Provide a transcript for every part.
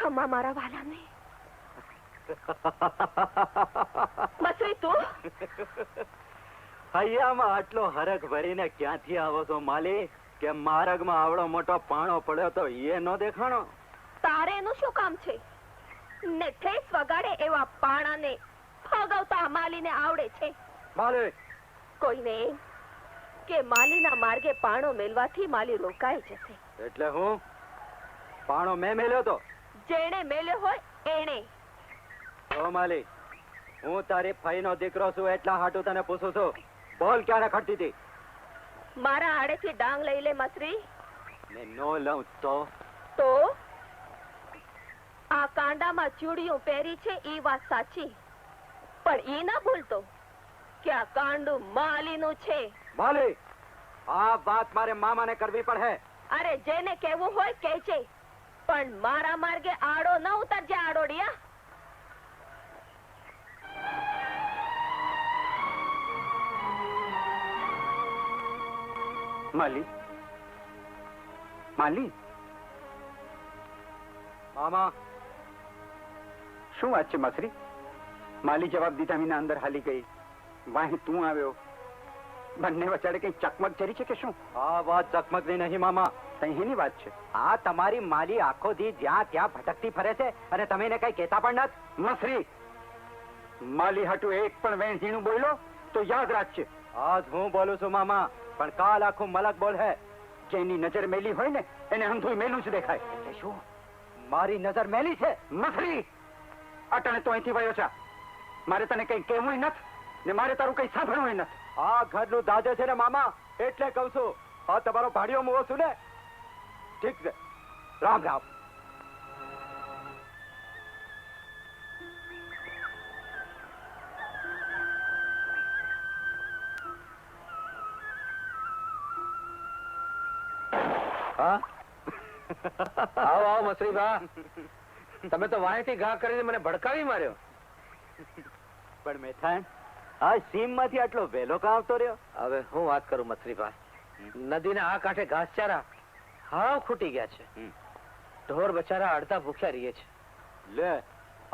ખમા મારા વાલાને. મસરી તું હૈયામાં આટલો હરખ ભરીને ક્યાંથી આવો છો માલી? કે માર્ગમાં આવડો મોટો પાણો પડ્યો તો એ નો દેખાણો? તારે એનું શું કામ છે? ને ઠેસ વગાડે એવા પાણાને ભગાવતા માલીને આવડે છે. માલી કોઈને એમ કે માલીના માર્ગે પાણો મેલવાથી માલી રોકાઈ જશે. એટલે હું પાણો મેં મેલ્યો તો? જેણે મેલ્યો હોય એણે. ઓ માલી, હું તારી ફઈનો દીકરો છું એટલા હાટુ તને પૂછું છું. બોલ, ક્યારે ખડતી હતી? મારા આડેથી ડાંગ લઈ લે મસરી. ને નો લઉં તો? તો આ કાંડામાં ચૂડિયું પહેરી છે ઈ વાત સાચી, પણ ઈ ના ભૂલતો કે આ કાંડું માલીનું છે. માલી, આ વાત મારે મામાને કરવી પડે. અરે જેને કેવું હોય કહેજે, પણ મારા માર્ગે આડો ન ઉતરજે આડોડિયા. માલી, માલી. મામા, શું વાત છે મસરી? માલી જવાબ દીધા વિના અંદર હાલી ગઈ. વાહી તું આવ્યો. બંને વચાડે કઈ ચકમક જરી છે કે શું? આ વાત ચકમકની નહીં મામા, તહીની વાત છે. આ તમારી માલી આખો દી જ્યાં ત્યાં ભટકતી ફરે છે અને તમે એને કઈ કહેતા પણ નથી. મસરી, માલી હાટુ એક પણ વેણ ઝીણું બોલ્યો તો યાદ રાખજે. આજ હું બોલું છું મામા, પણ કાલ આખું મલક બોલ હે. જેની નજર મેલી હોય ને એને અંધું મેલું જ દેખાય. શું મારી નજર મેલી છે? મસરી, અટાણે તો અહીંથી વયો છે. મારે તને કઈ કહેવું નથી ને મારે તારું કઈ સાંભળવું નથી. આ ઘરનું દાદે છે ને મામા, એટલે કઉ છું. આ તમારો ભાડિયો મુવો છું ને? ઠીક છે, રામ રામ. આવો આવો મસરીભા, તમે તો વાંયથી ઘા કરીને મને ભડકાવી માર્યો. પણ મેથાણ, આ સીમ માંથી આટલો વહેલો કાં આવતો રહ્યો? હવે હું વાત કરું મસરીભા, નદીના આ કાંઠે ઘાસચારા હાવ ખૂટી ગયા છે. ઢોર બચારા અડધા ભૂખ્યા રહીએ છે. લે,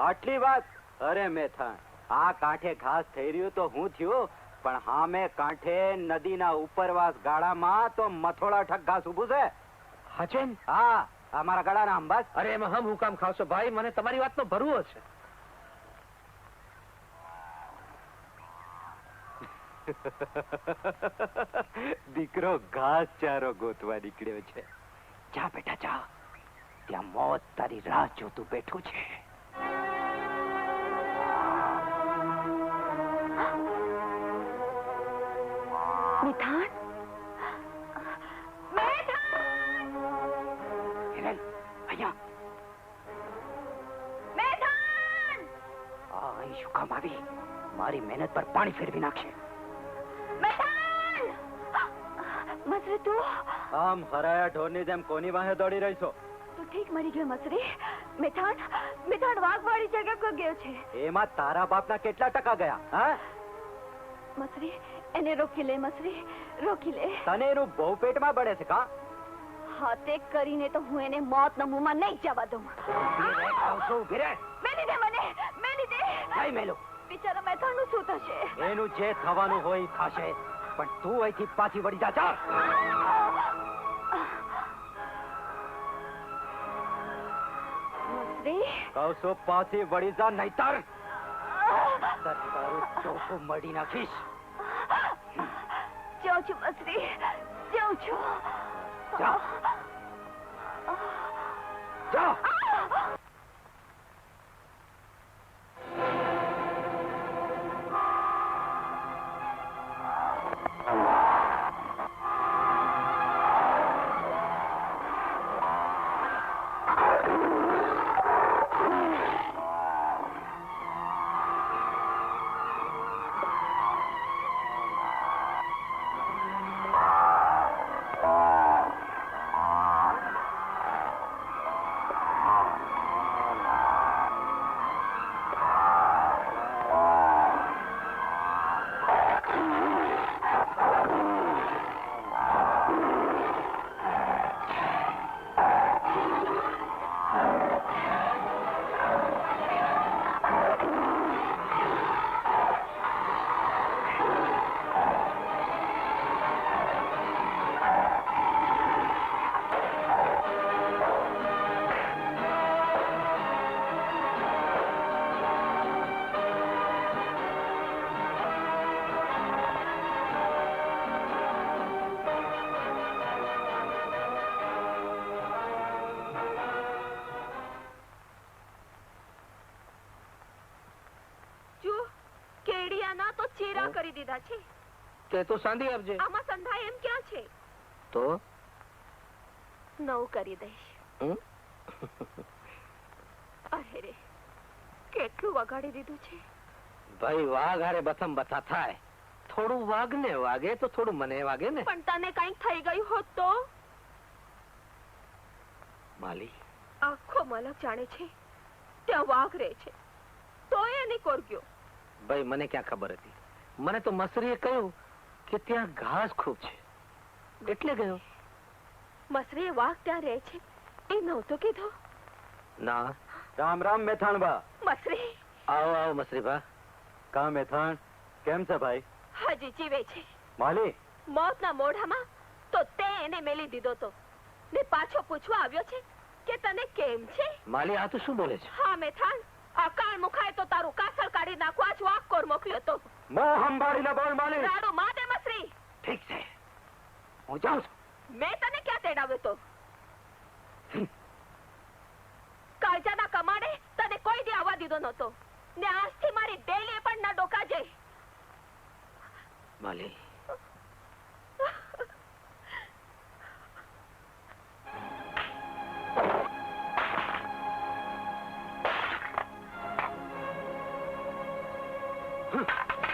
આટલી વાત? અરે મેથાણ, આ કાંઠે ઘાસ થઈ રહ્યું તો હું થયું, પણ હામે કાંઠે નદીના ઉપરવાસ ગાળામાં તો મથોડા ઠક ઘાસ ઉભું છે. હચેન? હા, અમારા ગાળાના અંબાસ. અરે એમાં હમ હુકામ ખાવશો ભાઈ, મને તમારી વાતનો ભરવો છે. દીકરો ઘાસ ચારો ગોતવા નીકળ્યો છે. જા બેટા જા, ત્યાં મોત તારી રાહ જોતું બેઠું છે. મિથાન, હિરલ, અહીંયા. મેથાન! આ અહીં શું કામ આવી? મારી મહેનત પર પાણી ફેરવી નાખશે. મેથાન! મસરી તું? આમ હરાયા ઢોરની જેમ કોની વાહે દોડી રહી છો? તું ઠીક મરી ગયો મસરી. મેથાન, મેથાન વાઘવાળી જગ્યા પર ગયો છે. એમાં તારા બાપના કેટલા ટકા ગયા? હા, મસરી, એને રોકી લે મસરી, રોકી લે. તને એનું બહુ પેટમાં બળે છે કા? હાથે કરીને તો હું એને મોતના મુંહમાં નહીં જવા દઉં. મેલી દે મને, મેલી દે. કઈ મેલું? બિચારા મેથાનનું શું થશે? એનું જે થવાનું હોય થશે, પણ તું અહીંથી પાછી વળી જા. જા. મસરી, કહું છું પાછી વળી જા, નહીતર તારું ચોખ્ખું મળી નાખીશ. જાઉં છું મસરી, જાઉં છું. જા. જા. આના તો ચીરા કરી દીધા છે. તે તો સાંધી આપજે. આમાં સંધાય એમ ક્યાં છે? તો નવ કરી દઈશ. હમ? અરે રે, કેટલું વગાડી દીધું છે. ભાઈ વાઘ હારે બથમ બથા થાય. થોડું વાઘને વાગે તો થોડું મને વાગે ને. પણ તને કંઈક થઈ ગયું હોત તો? માલી, આખો મલક જાણે છે ત્યાં વાઘ રહે છે, તો એની કોરગ્યો. ભાઈ મને ક્યાં ખબર હતી. મને તો મસરીએ કહ્યું કે ત્યાં ઘાસ ખૂબ છે એટલે ગયો. મસરીએ વાઘ ત્યાં રહે છે એ નહોતો કીધો. ના. રામ રામ મેથાણબા. મસરી આવો આવો મસરીભા. કા મેથાણ, કેમ છે ભાઈ? હજી જીવે છે. માલી, મોતના મોઢામાં તો તે એને મેલી દીધો તો ને પાછો પૂછવા આવ્યો છે કે તને કેમ છે? માલી, આ તો શું બોલે છે? હા મેથાણ, આ કાળ મુખાય તો તારું કાસળ કાઢી નાખવા જ વાઘકોર મોકલ્યો તો. મોં સંભાળીને બોલ માલી. રાડો માં દે મસરી. ઠીક છે, હું જાઉં છું. મેં તને ક્યાં તેડાવ્યો તો? કાળજાના કમાડે તને કોઈ દી આવવા દીધો નહોતો ને આજથી મારી ડેલી પણ ના ડોકાજે. માલી,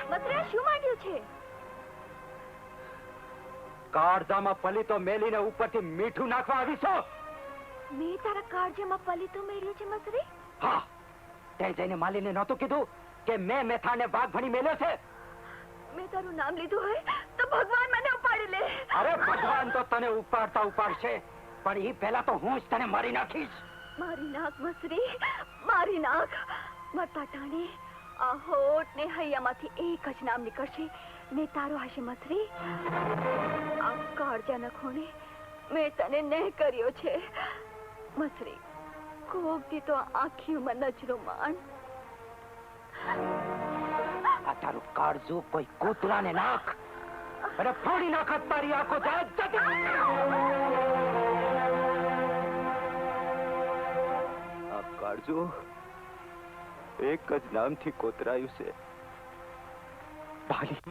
મસરી શું માંડ્યું છે? કાળજામાં પલી તો મેલીને ઉપરથી મીઠું નાખવા આવી છો? મેં તારા કાળજામાં પલીતું મેર્યું છે મસરી? હા, તે જઈને માલીને નહોતું કીધું કે મેં મેથાને વાઘ ભણી મેલ્યો છે? મેં તારું નામ લીધું હોય તો ભગવાન મને ઉપાડી લે. અરે ભગવાન તો તને ઉપાડતા ઉપાડશે, પણ એ પહેલા તો હું જ તને મારી નાખીશ. મારી નાક મસરી, મારી નાક. મરતા ટાણે આ હોઠ ને હૈયામાંથી એક જ નામ નીકળશે ને તારો હશે મસરી. આ કાળજાના ખૂણે મેં તને નહીં કર્યો છે મસરી. કોક દી તો આંખીઓમાં નજરો માંડ. આ તારું કાળજું કોઈ કૂતરાને નાખ અને ફોડી નાખત તારી આંખો જતી. આ કાળજું એક જ નામથી કોતરાયું છે, ભાલી.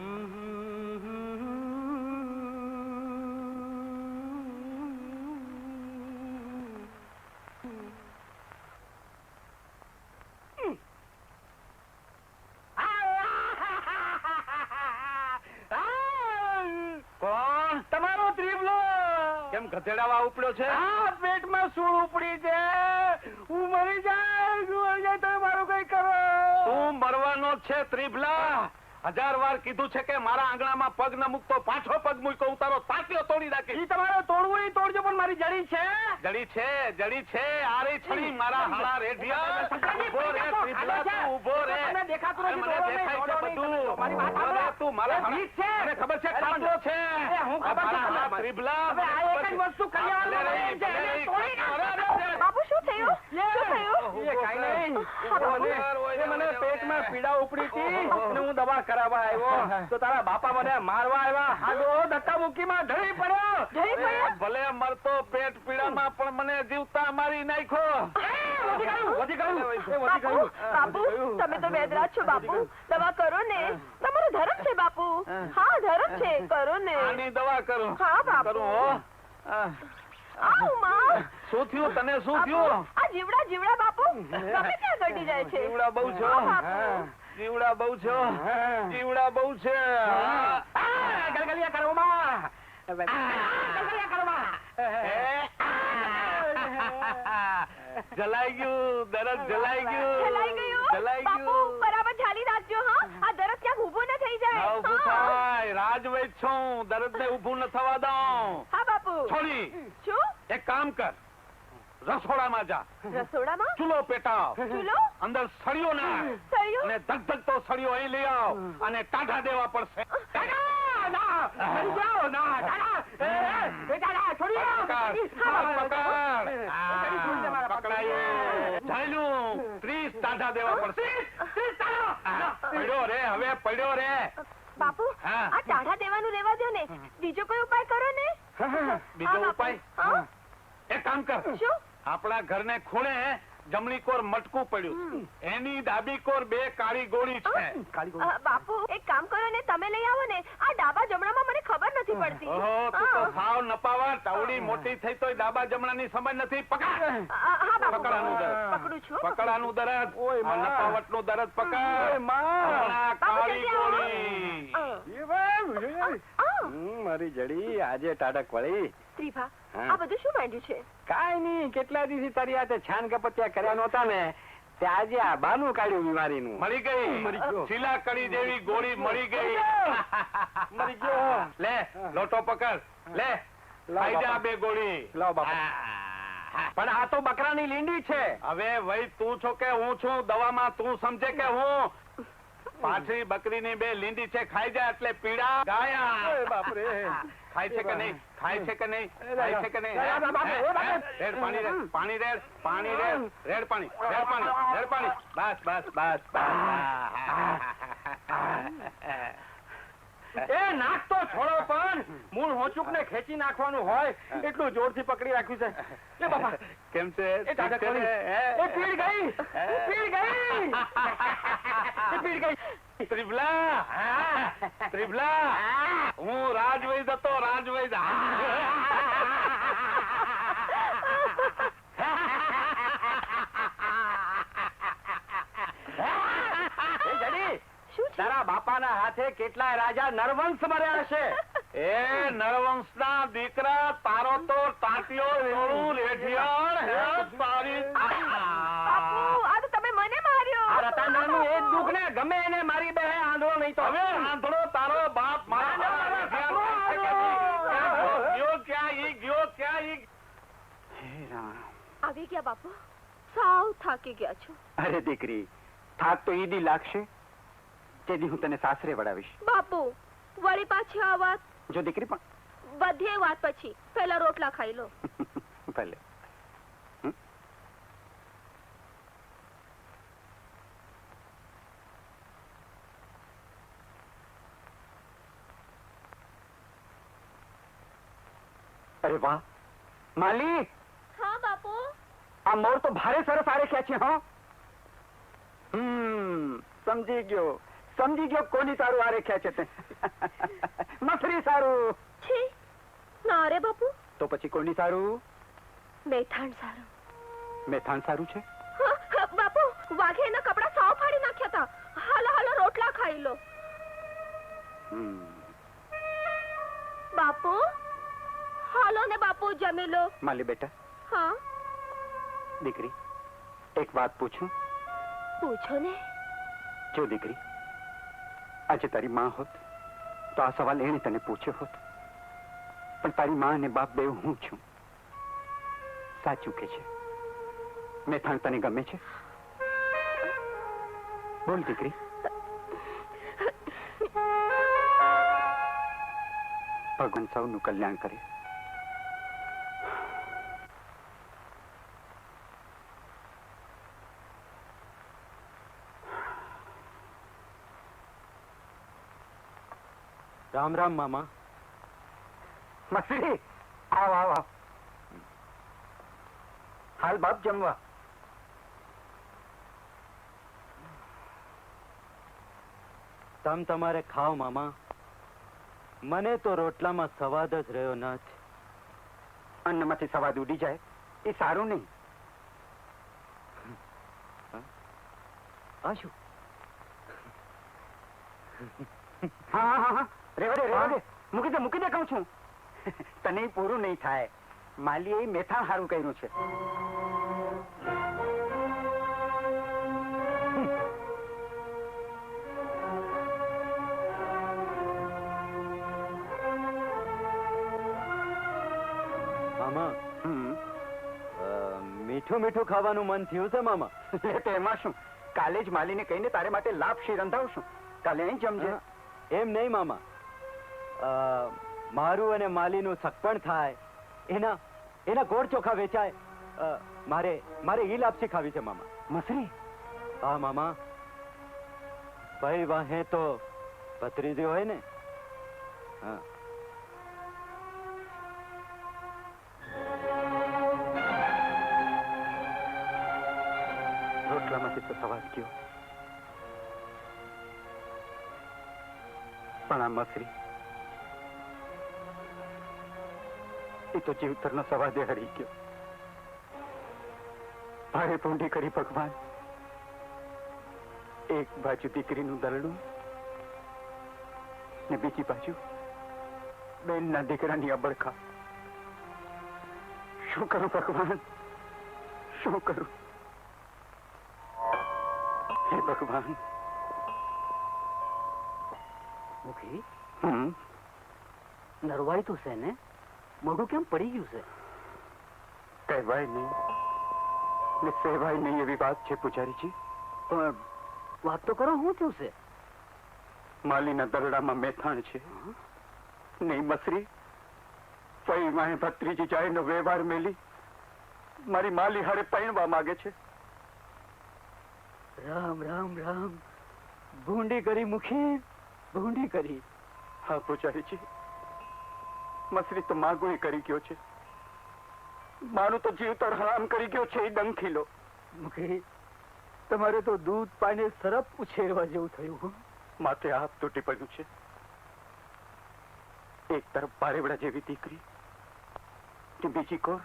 કોણ? તમારો ત્રિભલો. કેમ ગધેડાવા ઉપડ્યો છે? આ પેટમાં સૂળ ઉપડી છે. હું મરી જાય તમે મારું કઈ કરો. તું મરવાનો છે ત્રિભલા. 1000 વાર કીધું છે કે મારા આંગણામાં પગ ન મૂકતો. પાછો પગ મૂક્યો હું તારો તાત્યો તોડી નાખીશ. ઈ તમારે તોડવું ઈ તોડજો, પણ મારી જડી છે. જડી છે આરે છડી મારા હાડા રેઢિયા. ઉભો રે ત્રિભલા, તું ઉભો રે. તમને દેખાતું નથી. મને દેખાય છે બધું. મારી વાત સાંભળો. અરે તું મારા ઠીક છે. મને ખબર છે કાંદો છે. અરે હું ખબર છે મારા તમને. હાથ ત્રિભલા. હવે આ એક જ વસ્તુ કરિયાવરમાં રહી છે. એને તોડી નાખો. બાપુ શું થયું? શું થયું? એ કાંઈ નહીં. એ મને પેટમાં પીડા ઉપડી હતી અને હું દવા કરાવવા આવ્યો તો તારા બાપા મને મારવા આવ્યા. હાડો ધક્કા મુક્કીમાં ઢળી પડ્યો. ભલે મરતો પેટ પીડામાં પણ મને જીવતા મારી નાખ્યો. વધી ગયું. બાપુ, તમે તો વેદરાજ છો બાપુ. દવા કરો ને. તમારો ધર્મ છે બાપુ. હા ધર્મ છે, કરો ને. આની દવા કરું. હા બાપુ. કરું હો. આઉ માં. શું થયું તને? શું થયું? આ જીવડા બાપુ ગમે ત્યાં ગડી જાય છે. જીવડા બહુ છો. હા, બાપુ. જીવડા બહુ છો. જીવડા બહુ છે. ગલગલિયા કરો માં. ગલગલિયા કરો માં. જલાઈ ગયું દરદ. જલાઈ ગયું. જલાઈ ગયું? જલાઈ બાપુ, ગયું. બરાબર ઝાલી રાખજો હા. આ દરદ ક્યાંક ઊભું ન થઈ જાય. ઊભું હા. થાય. રાજવૈદ છું. દરદ ને ઊભું ન થવા દઉં. હા બાપુ. છોડી શું? એક કામ કર, રસોડામાં જા. રસોડામાં? ચૂલો પેટાવ. ચૂલો? અંદર સળિયો નાખ સળિયો? અને ધગધગતો સળિયો અહીં લઈ આવ અને ટાઢા દેવા પડશે. પકડાયું. 30 ટાઢા દેવા પડશે. પડ્યો રે, હવે પડ્યો રે. બાપુ, હા. આ ટાઢા દેવાનું રેવા દો ને. બીજો કોઈ ઉપાય કરો ને. બીજો હા, બાપુ. ઉપાય? હા? એક કામ કર, શું? આપણા ઘરને ખૂણે જમણી કોર મટકું પડ્યું, એની ડાબી કોર 2 કાળી ગોળી છે. બાપુ, એક નહીં, મોટી થઈ તોય ડાબા જમણાની સમજ નથી. પકડ હા બાપુ પકડાનું દરદ. પકડું છું પકડાનું દરદ. ઓય માં. આ નપાવટનું દરદ પકડ. ઓય માં. હમણાં બાપુ કાળી જલ્દી આવો. ગોળી. એ ભાઈ, મારી જડી આજે ટાઢક વળી. ત્રિભા હા. આ બધું શું માંડ્યું છે? કાંઈ નહીં, કેટલા દિવસથી તારી હાથે છાન કપત્યા કર્યા નહોતા ને તે આજે આ બાનું કાઢ્યું બીમારીનું. મળી ગઈ. મરી ગયો. શીલા કડી જેવી ગોળી મળી ગઈ. મરી ગયો. લે લોટો પકડ. લે લાવ ખાઈ જા બાપા. 2 ગોળી. લાવ બાપા. પણ આ તો બકરાની લીંડી છે. હવે વઈ તું છો કે હું છું? દવામાં તું સમજે કે હું? પાછળી બકરીની 2 લીંડી છે, ખાઈ જાય એટલે પીડા ગાયા. ઓય બાપરે. ખાય છે કે નહીં? ખાય છે કે નહીં? એ ખાય છે કે નહીં? બાપા, બાપા, એ બાપા. રેડ પાણી રેડ, પાણી રેડ, પાણી રેડ, રેડ પાણી, રેડ પાણી, રેડ પાણી. બસ બસ બસ બસ. એ નાક તો છોડો, પણ મૂળ હોચુક ને ખેંચી નાખવાનું હોય એટલું જોરથી પકડી રાખ્યું છે. લે બાપા. કેમ છે? એ ટાઢક વળી. એ પીડ ગઈ. એ પીડ ગઈ. એ પીડ ગઈ. ત્રિભલા, ત્રિભલા, હું રાજવૈદ હતો, રાજવૈદ. એ જડી, શું છે? તારા બાપાના હાથે કેટલાય રાજા નરવંશ મર્યા હશે. એ નરવંશના દીકરા, તારો તો તાંતિયો રોળું રેઢિયાળ હે તારી. બાપુ આ તો તમે મને માર્યો. આ રતાંડાનું એ જ દુઃખ ને, ગમે એને મારી બે આંધળો નહીં તો. હવે આંધળો તારો બાપ મારા ગયો ક્યાં ઈ, ગયો ક્યાં ઈ? આવી ગયા બાપુ, સાવ થાકી ગયા છો. અરે દીકરી, થાક તો ઈદી લાગશે તેથી હું તને સાસરે વડાવીશ. બાપુ વળી પાછી આ વાત? જો દીકરી, પણ બધી વાત પછી પહેલા રોટલા ખાઈ લો. ભલે. અરે વાહ માલી, હા બાપુ. આ મોર તો ભારે સરસ આરેખ્યા છે. હા, સમજી ગયો કોની સારું આરેખ્યા છે તે. મસરી સારું. છી ના રે બાપુ, તો પછી કોની સારું? મેથાણ સારું. મેથાણ સારું છે. હા, હા, બાપુ વાઘે એના કપડા સાવ ફાડી નાખ્યા હતા. હાલો હાલો રોટલા ખાઈ લો. બાપુ હાલો ને બાપુ જમી લો. માલી બેટા, હા દીકરી, એક વાત પૂછું? પૂછો ને. જો દીકરી, આજે તારી માં હોત તો આ સવાલ એને તને પૂછ્યો હોત, પણ તારી માં અને બાપ બેવ હું છું. સાચું કે છે? મેથાણ તને ગમે છે? બોલ દીકરી. ભગવાન સૌનું કલ્યાણ કરે. રામ રામ મામા. મસરી, આવ આવ આવ. હાલ બાપ જમવા. તમ તમારે ખાઓ મામા, મને તો રોટલામાં સ્વાદ જ રહ્યો નથી. અન્નમાંથી સવાદ ઉડી જાય એ સારું નહીં. આ શું? હા હા હા, રેવા દે. મૂકી દે કહું છું. તને ઈ પૂરું નહીં થાય. માલીએ મેથાણ હારું કર્યું છે. મામા, હમ. મીઠું મીઠું ખાવાનું મન થયું છે મામા. તો એમાં શું? કાલે જ માલીને કહીને તારે માટે લાપસી રંધાવશું. કાલે અહીં જમજે. એમ નહીં મામા, મારું અને માલીનું સગપણ થાય, એના ગોળ ચોખા વેચાય. મારે ઈ લાપસી ખાવી છે મામા. મસરી, હા મામા, ભાઈ વાહે તો ભત્રીજી હોય ને. હા, રોટલામાંથી તો સવાદ ગયો, પણ આ મસરી એ તો જીવતરનો સવાદે હરી ગયો. ભારે ભૂંડી કરી ભગવાન. એક બાજુ દીકરીનું દરડું ને બીજી બાજુ બેનના દીકરાની અબડખા. શું કરું ભગવાન, શું કરું? હે ભગવાન. મુખી, હમ નરવાઈ તો છે ને? મોઢું કેમ પડી ગયું છે? કહેવાય નહીં ને સહેવાય નહીં એવી વાત છે પૂજારીજી. પણ વાત તો કરો, શું થયું છે? માલીના દરડામાં મેથાણ છે. નહીં મસરી પૈ માહે ભત્રીજી જાયનો વ્યવહાર મેલી મારી માલી હારે પૈણવા માંગે છે. રામ રામ રામ. ભૂંડી કરી મુખી, ભૂંડી કરી. હા પૂજારીજી, મસરી તો માગું કરી ગયો છે. મારું તો જીવતર હરામ કરી ગયો છે. એ ડંખીલો. મુખી, તમારે તો દૂધ પાણી સરપ ઉછેરવા જેવું થયું. માથે હાથ તૂટી પડ્યું છે. એક તરફ પારેવડા જેવી દીકરી, બીજી કોર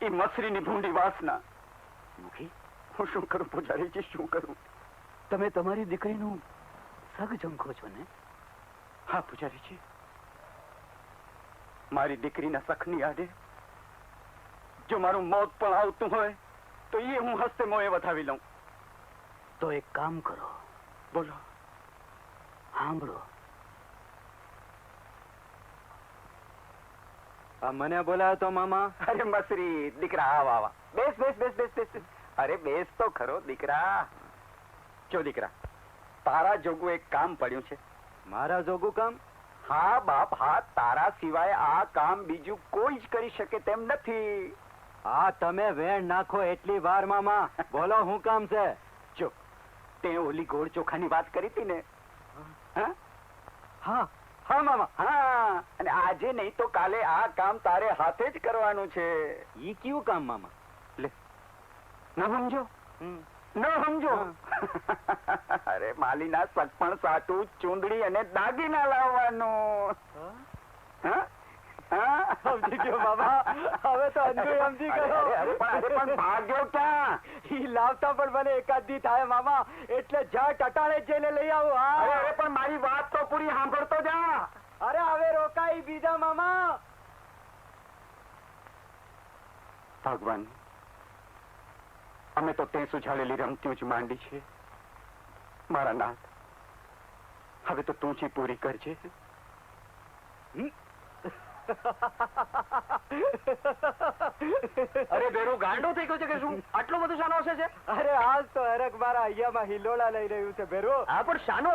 એ મસરીની ભૂંડી વાસના. મુખી, હું શું કરું પૂજારીજી, શું કરું? તમે તમારી દીકરીનું સગ ઝંખો છો ને? હા પૂજારીજી, મારી દીકરીના સખની આડે જો મારું મોત પણ આવતું હોય તો એ હું હસ્તે મોએ વધાવી લઉં. તો એક કામ કરો. બોલો. સાંભળો. મને બોલાયો તો મામા? અરે મસરી દીકરા, આવા આવા. બેસ બેસ બેસ બેસ બેસ. અરે બેસ તો ખરો દીકરા. જો દીકરા, તારા જોગું એક કામ પડ્યું છે. મારા જોગું કામ? હા બાપ, હા. તારા સિવાય આ કામ બીજું કોઈ જ કરી શકે તેમ નથી. આ તમે વેણ નાખો એટલી વાર મામા. બોલો શું કામ છે? જો તે ઓલી ગોળ ચોખાની વાત કરી હતી ને? હા હા હા મામા, હા. અને આજે નહીં તો કાલે આ કામ તારે હાથે જ કરવાનું છે. ઈ કયું કામ મામા? લે, ન સમજો? ન સમજો? અરે માલીના સગપણ સાટું ચૂંદડી અને દાગીના લાવવાનું. હા હા, સમજી ગયો મામા. હવે તો અંધું સમજી ગયો. અરે પણ ભાગ્યો ક્યાં? ઈ લાવતા પણ મને એકાદ દી થાય મામા, એટલે જટ અટાણે જઈને લઈ આવો. અરે પણ મારી વાત તો પૂરી સાંભળતો જા. અરે હવે રોકાઈ બીજા મામા. ભગવાન, અમે તો તે સુઝાડેલી રમતીઓ જ માંડી છે. મારા નાથ, હવે તો તું જ પૂરી કરજે. અરે બેરું ગાંડો થઈ ગયો છે કે શું? આટલો બધો શાનો હશે છે? અરે આજ તો હરક મારા અહીંયામાં હિલોળા લઈ રહ્યું છે બેરો. હા પણ શાનો?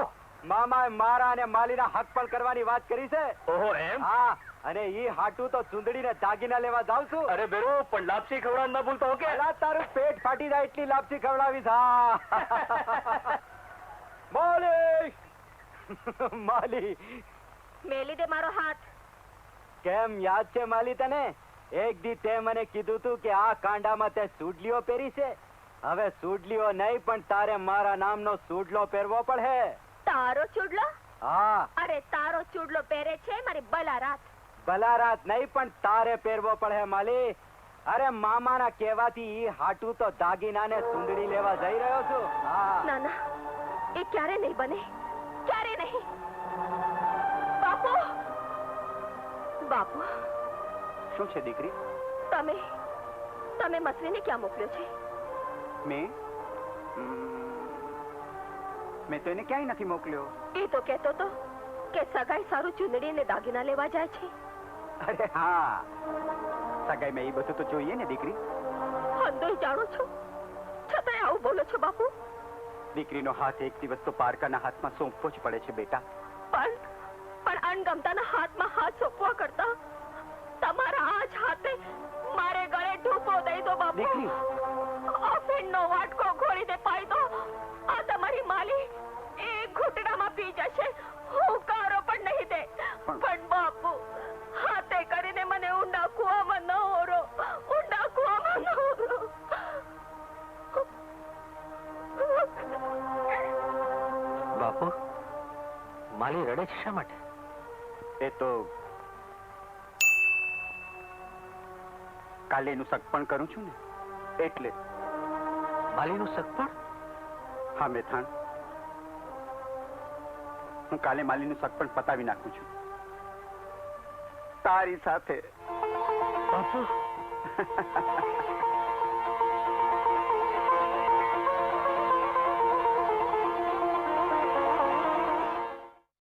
મામા મારા અને માલીના હક પણ કરવાની વાત કરી છે. ઓહો એમ? હા, અને ઈ હાટું તો ચૂંદડીને દાગીના લેવા જાઉં છું. અરે બેરો, પણ લાપસી ખવડાવ ના ભૂલતો કે? અલા, તારું પેટ ફાટી જાય એટલી લાપસી ખવડાવીશ. હા માલી. માલી, મેલી દે મારો હાથ. કેમ યાદ છે માલી તને? એક દી તે મને કીધું તું કે આ કાંડામાં તે સુડલીઓ પહેરી છે. હવે સુડલીઓ નહીં પણ તારે મારા નામનો સુડલો પહેરવો પડે. તારો ચૂડલો? હા. અરે તારો ચૂડલો પહેરે છે મારી બલારાત. બલારાત નહીં પણ તારે પહેરવો પડે માલી. અરે મામાના કહેવાથી ઈ હાટું તો દાગીના ને સુંદડી લેવા જઈ રહ્યો છું. હા. ના ના, એ ક્યારે નહીં બને, ક્યારે નહીં. બાપુ, બાપુ. શું છે દીકરી? તમે મસરીને ક્યાં મોકલ્યો છે? મેં તો એને ક્યાંય નથી મોકલ્યો. એ તો કહેતો તો કે સગાઈ સારું ચૂંદડી ને દાગીના લેવા જાય છે. અરે હા, સગાઈમાં એ બધું તો જોઈએ ને દીકરી. હંદોય જાણો છો, છતાંય આવું બોલો છો બાપુ. દીકરીનો હાથ એક દિવસ તો પારકાના હાથમાં સોંપવો જ પડે છે બેટા. પણ અણગમતાના હાથમાં હાથ સોંપવા કરતા તમારા આ જ હાથે મારે ગળે ઢૂપો દઈ દો બાપુ. દીકરી, અફીણનો વાટકો ઘોળી દે પાઈ દો. આ તમારી માલી એક ઘૂંટડામાં પી જશે, હુંકારો પણ નહીં દે. પણ બાપુ, હાથે કરીને મને ઊંડા કૂવામાં ન ઓરો, ઊંડા કૂવામાં ન ઓરો. બાપુ, માલી રડે છે શા માટે? એ તો કાલે એનું સગપણ કરું છું ને એટલે. માલીનું સગપણ? હા મેથાણ, હું કાલે માલીનું સગપણ પતાવી નાખું છું તારી સાથે. બાપુ